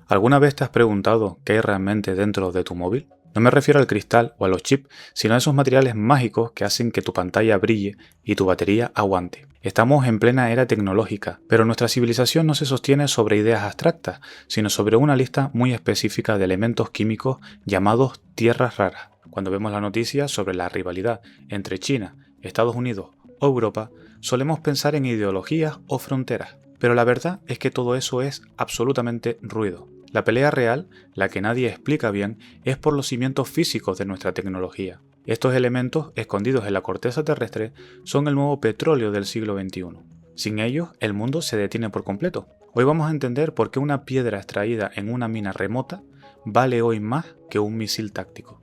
¿Alguna vez te has preguntado qué hay realmente dentro de tu móvil? No me refiero al cristal o a los chips, sino a esos materiales mágicos que hacen que tu pantalla brille y tu batería aguante. Estamos en plena era tecnológica, pero nuestra civilización no se sostiene sobre ideas abstractas, sino sobre una lista muy específica de elementos químicos llamados tierras raras. Cuando vemos la noticia sobre la rivalidad entre China, Estados Unidos o Europa, solemos pensar en ideologías o fronteras. Pero la verdad es que todo eso es absolutamente ruido. La pelea real, la que nadie explica bien, es por los cimientos físicos de nuestra tecnología. Estos elementos, escondidos en la corteza terrestre, son el nuevo petróleo del siglo XXI. Sin ellos, el mundo se detiene por completo. Hoy vamos a entender por qué una piedra extraída en una mina remota vale hoy más que un misil táctico.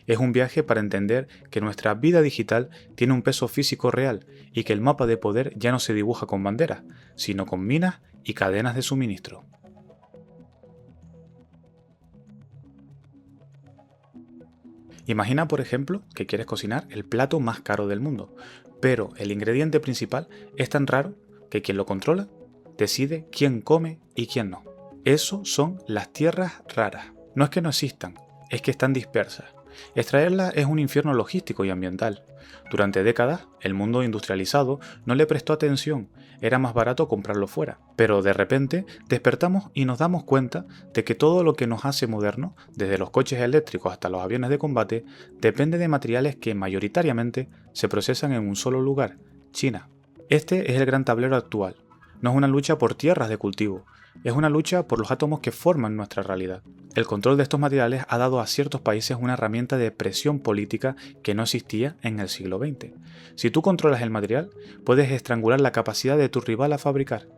Es un viaje para entender que nuestra vida digital tiene un peso físico real y que el mapa de poder ya no se dibuja con banderas, sino con minas y cadenas de suministro. Imagina, por ejemplo, que quieres cocinar el plato más caro del mundo, pero el ingrediente principal es tan raro que quien lo controla decide quién come y quién no. Eso son las tierras raras. No es que no existan, es que están dispersas. Extraerlas es un infierno logístico y ambiental. Durante décadas, el mundo industrializado no le prestó atención, era más barato comprarlo fuera. Pero de repente despertamos y nos damos cuenta de que todo lo que nos hace modernos, desde los coches eléctricos hasta los aviones de combate, depende de materiales que mayoritariamente se procesan en un solo lugar, China. Este es el gran tablero actual. No es una lucha por tierras de cultivo, es una lucha por los átomos que forman nuestra realidad. El control de estos materiales ha dado a ciertos países una herramienta de presión política que no existía en el siglo XX. Si tú controlas el material, puedes estrangular la capacidad de tu rival a fabricar.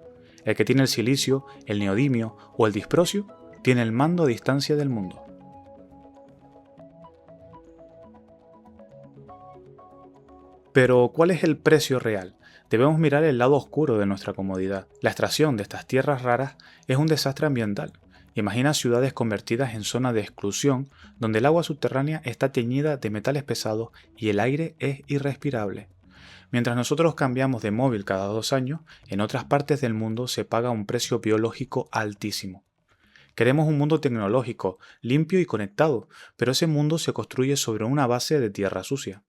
El que tiene el silicio, el neodimio o el disprosio tiene el mando a distancia del mundo. Pero, ¿cuál es el precio real? Debemos mirar el lado oscuro de nuestra comodidad. La extracción de estas tierras raras es un desastre ambiental. Imagina ciudades convertidas en zona de exclusión, donde el agua subterránea está teñida de metales pesados y el aire es irrespirable. Mientras nosotros cambiamos de móvil cada 2 años, en otras partes del mundo se paga un precio biológico altísimo. Queremos un mundo tecnológico, limpio y conectado, pero ese mundo se construye sobre una base de tierra sucia.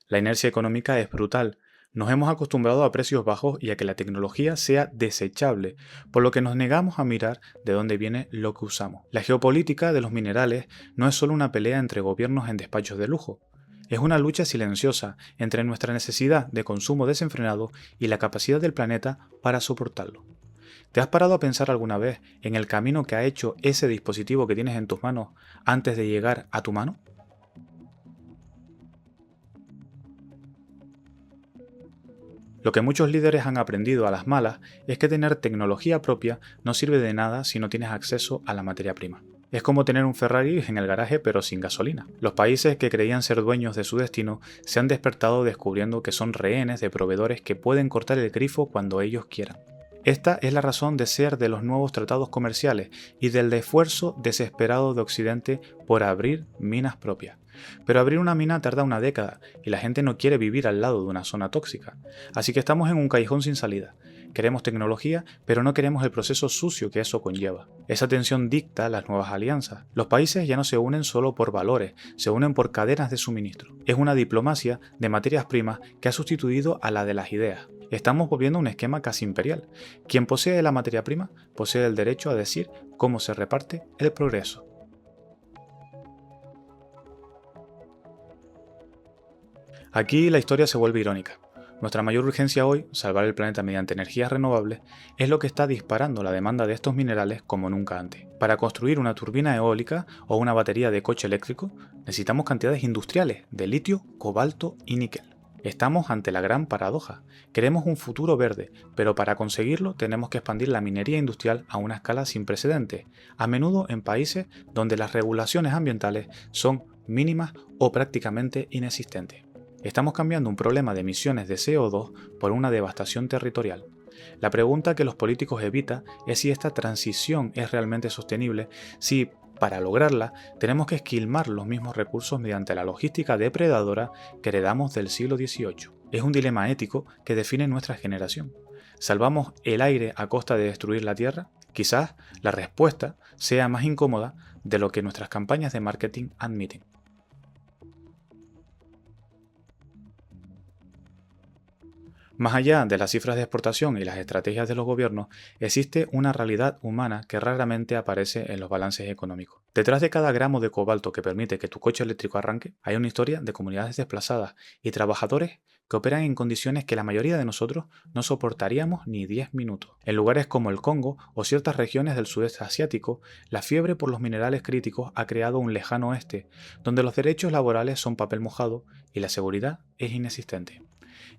La inercia económica es brutal. Nos hemos acostumbrado a precios bajos y a que la tecnología sea desechable, por lo que nos negamos a mirar de dónde viene lo que usamos. La geopolítica de los minerales no es solo una pelea entre gobiernos en despachos de lujo. Es una lucha silenciosa entre nuestra necesidad de consumo desenfrenado y la capacidad del planeta para soportarlo. ¿Te has parado a pensar alguna vez en el camino que ha hecho ese dispositivo que tienes en tus manos antes de llegar a tu mano? Lo que muchos líderes han aprendido a las malas es que tener tecnología propia no sirve de nada si no tienes acceso a la materia prima. Es como tener un Ferrari en el garaje pero sin gasolina. Los países que creían ser dueños de su destino se han despertado descubriendo que son rehenes de proveedores que pueden cortar el grifo cuando ellos quieran. Esta es la razón de ser de los nuevos tratados comerciales y del esfuerzo desesperado de Occidente por abrir minas propias. Pero abrir una mina tarda una década y la gente no quiere vivir al lado de una zona tóxica. Así que estamos en un callejón sin salida. Queremos tecnología, pero no queremos el proceso sucio que eso conlleva. Esa tensión dicta las nuevas alianzas. Los países ya no se unen solo por valores, se unen por cadenas de suministro. Es una diplomacia de materias primas que ha sustituido a la de las ideas. Estamos volviendo a un esquema casi imperial. Quien posee la materia prima posee el derecho a decir cómo se reparte el progreso. Aquí la historia se vuelve irónica. Nuestra mayor urgencia hoy, salvar el planeta mediante energías renovables, es lo que está disparando la demanda de estos minerales como nunca antes. Para construir una turbina eólica o una batería de coche eléctrico, necesitamos cantidades industriales de litio, cobalto y níquel. Estamos ante la gran paradoja. Queremos un futuro verde, pero para conseguirlo tenemos que expandir la minería industrial a una escala sin precedentes, a menudo en países donde las regulaciones ambientales son mínimas o prácticamente inexistentes. Estamos cambiando un problema de emisiones de CO2 por una devastación territorial. La pregunta que los políticos evitan es si esta transición es realmente sostenible, si, para lograrla, tenemos que esquilmar los mismos recursos mediante la logística depredadora que heredamos del siglo XVIII. Es un dilema ético que define nuestra generación. ¿Salvamos el aire a costa de destruir la tierra? Quizás la respuesta sea más incómoda de lo que nuestras campañas de marketing admiten. Más allá de las cifras de exportación y las estrategias de los gobiernos, existe una realidad humana que raramente aparece en los balances económicos. Detrás de cada gramo de cobalto que permite que tu coche eléctrico arranque, hay una historia de comunidades desplazadas y trabajadores que operan en condiciones que la mayoría de nosotros no soportaríamos ni 10 minutos. En lugares como el Congo o ciertas regiones del sudeste asiático, la fiebre por los minerales críticos ha creado un lejano oeste, donde los derechos laborales son papel mojado y la seguridad es inexistente.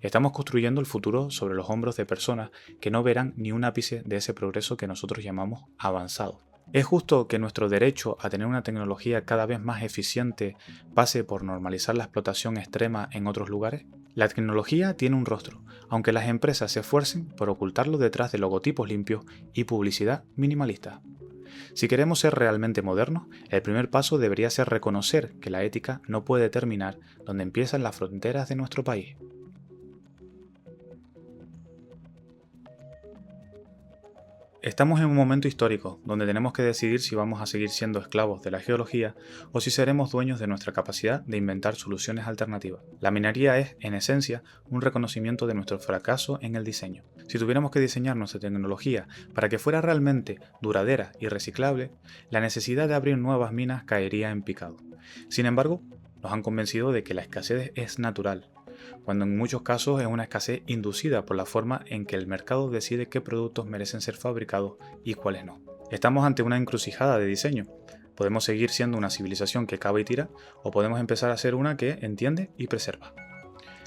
Estamos construyendo el futuro sobre los hombros de personas que no verán ni un ápice de ese progreso que nosotros llamamos avanzado. ¿Es justo que nuestro derecho a tener una tecnología cada vez más eficiente pase por normalizar la explotación extrema en otros lugares? La tecnología tiene un rostro, aunque las empresas se esfuercen por ocultarlo detrás de logotipos limpios y publicidad minimalista. Si queremos ser realmente modernos, el primer paso debería ser reconocer que la ética no puede terminar donde empiezan las fronteras de nuestro país. Estamos en un momento histórico donde tenemos que decidir si vamos a seguir siendo esclavos de la geología o si seremos dueños de nuestra capacidad de inventar soluciones alternativas. La minería es, en esencia, un reconocimiento de nuestro fracaso en el diseño. Si tuviéramos que diseñar nuestra tecnología para que fuera realmente duradera y reciclable, la necesidad de abrir nuevas minas caería en picado. Sin embargo, nos han convencido de que la escasez es natural, cuando en muchos casos es una escasez inducida por la forma en que el mercado decide qué productos merecen ser fabricados y cuáles no. Estamos ante una encrucijada de diseño. Podemos seguir siendo una civilización que cava y tira, o podemos empezar a ser una que entiende y preserva.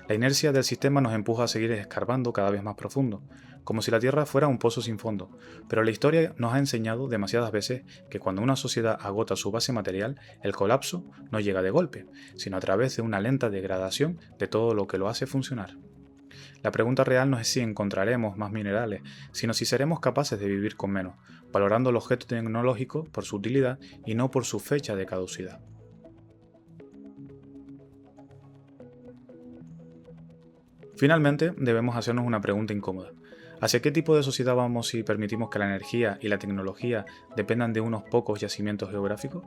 La inercia del sistema nos empuja a seguir escarbando cada vez más profundo, como si la Tierra fuera un pozo sin fondo, pero la historia nos ha enseñado demasiadas veces que cuando una sociedad agota su base material, el colapso no llega de golpe, sino a través de una lenta degradación de todo lo que lo hace funcionar. La pregunta real no es si encontraremos más minerales, sino si seremos capaces de vivir con menos, valorando el objeto tecnológico por su utilidad y no por su fecha de caducidad. Finalmente, debemos hacernos una pregunta incómoda. ¿Hacia qué tipo de sociedad vamos si permitimos que la energía y la tecnología dependan de unos pocos yacimientos geográficos?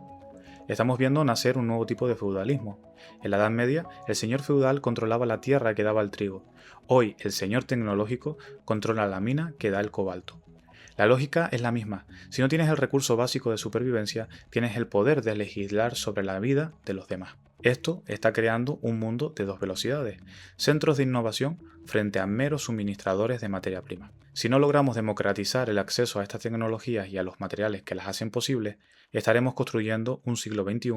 Estamos viendo nacer un nuevo tipo de feudalismo. En la Edad Media, el señor feudal controlaba la tierra que daba el trigo. Hoy, el señor tecnológico controla la mina que da el cobalto. La lógica es la misma. Si no tienes el recurso básico de supervivencia, tienes el poder de legislar sobre la vida de los demás. Esto está creando un mundo de dos velocidades, centros de innovación frente a meros suministradores de materia prima. Si no logramos democratizar el acceso a estas tecnologías y a los materiales que las hacen posibles, estaremos construyendo un siglo XXI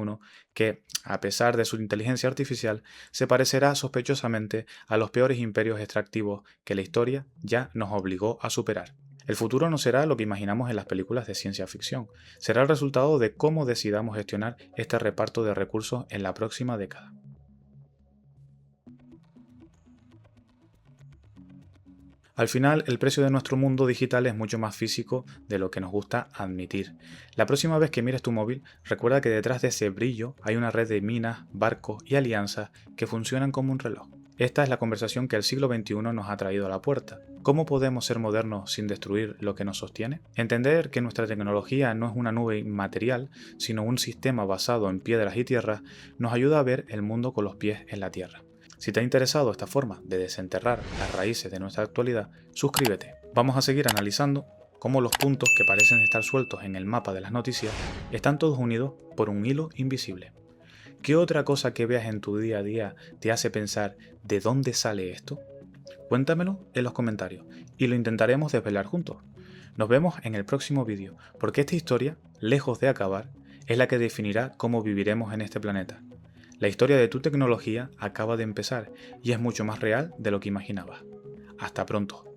que, a pesar de su inteligencia artificial, se parecerá sospechosamente a los peores imperios extractivos que la historia ya nos obligó a superar. El futuro no será lo que imaginamos en las películas de ciencia ficción, será el resultado de cómo decidamos gestionar este reparto de recursos en la próxima década. Al final, el precio de nuestro mundo digital es mucho más físico de lo que nos gusta admitir. La próxima vez que mires tu móvil, recuerda que detrás de ese brillo hay una red de minas, barcos y alianzas que funcionan como un reloj. Esta es la conversación que el siglo XXI nos ha traído a la puerta. ¿Cómo podemos ser modernos sin destruir lo que nos sostiene? Entender que nuestra tecnología no es una nube inmaterial, sino un sistema basado en piedras y tierra, nos ayuda a ver el mundo con los pies en la tierra. Si te ha interesado esta forma de desenterrar las raíces de nuestra actualidad, suscríbete. Vamos a seguir analizando cómo los puntos que parecen estar sueltos en el mapa de las noticias están todos unidos por un hilo invisible. ¿Qué otra cosa que veas en tu día a día te hace pensar de dónde sale esto? Cuéntamelo en los comentarios y lo intentaremos desvelar juntos. Nos vemos en el próximo vídeo, porque esta historia, lejos de acabar, es la que definirá cómo viviremos en este planeta. La historia de tu tecnología acaba de empezar y es mucho más real de lo que imaginabas. Hasta pronto.